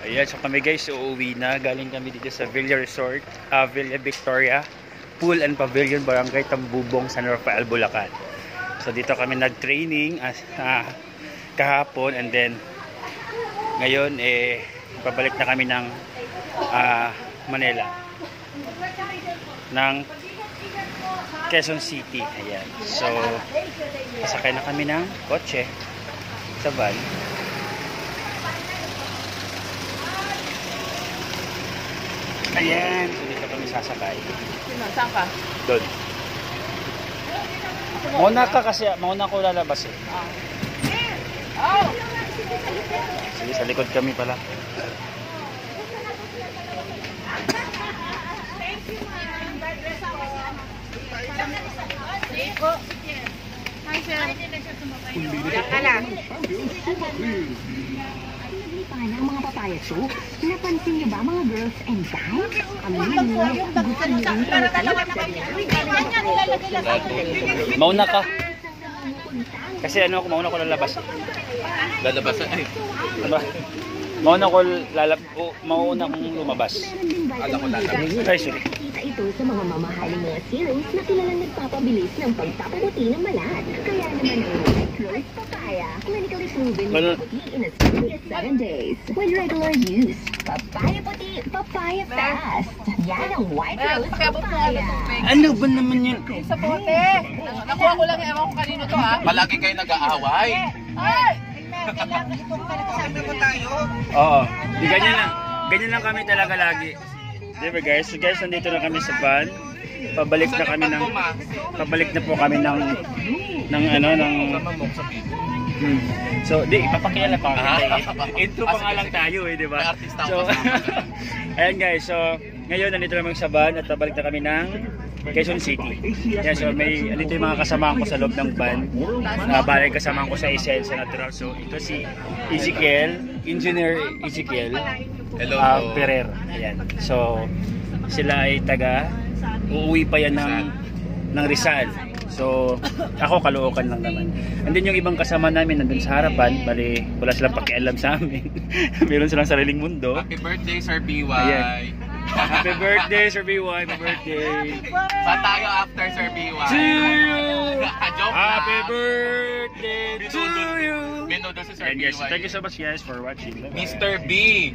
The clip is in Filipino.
Ayan, so kami guys, uuwi na. Galing kami dito sa Villa Resort, Villa Victoria, Pool and Pavilion, Barangay Tambubong, San Rafael, Bulacan. So dito kami nag-training kahapon, and then ngayon pabalik na kami ng Manila, ng Quezon City. Ayan. So pasakay na kami ng kotse sa van. Ayan, so dito kami sasakay. Saan ka? Doon. Mauna ka kasi, mauna ko lalabas eh. Oh! Sige, sa likod kami pala. Hi, sir. Diyan ka lang. Ang mga papaya soup. Napansin niyo ba mga girls and guys? Kami gusto niyo Mauna ka. Kasi ano ako, mauna ko lalabas. Lalabas na eh. Diba? Mauna kong lumabas. Alam ko lalabas. Ay, sorry. Ito sa mga mamahaling mga serums na kilalang nagpapabilis ng pagpapabuti ng balat. Kaya naman ang White Rose Papaya, clinically proven na puti in as early as 7 days. With regular use, papaya puti, papaya fast. Yan ang White Rose Papaya. Ano ba naman yun? Sa bote. Nakuha ko lang, ewan ko kanino to ha. Palagi kayo nag-aaway. Ay! Oo. Di ganyan lang. Ganyan lang kami talaga lagi. Diba guys? So guys, nandito na kami sa van. Pabalik na po kami ng So, di ipapakilala pa kami. Intro pa nga lang tayo eh, di ba? So, ayan guys, so ngayon nandito naman sa van at pabalik na kami ng Quezon City. Yan, so may andito yung mga kasamahan ko sa loob ng van. Balik kasamahan ko sa Isel, sa Natural. So, ito si Ezekiel, Engineer Ezekiel. Hello. Perer. Ayan. So, sila ay uuwi pa yan ng Rizal. So, ako Caloocan lang naman. And then yung ibang kasama namin nandun sa harapan, bali wala silang pakialam sa amin. Meron silang sariling mundo. Happy birthday, Sir BY. Ayan. Happy birthday, Sir BY. Happy birthday. Saan tayo after, Sir BY? To you. Joke Happy lang. birthday to you. Minudo si Sir And yes, BY. thank you so much guys for watching. Bye-bye. Mr. B.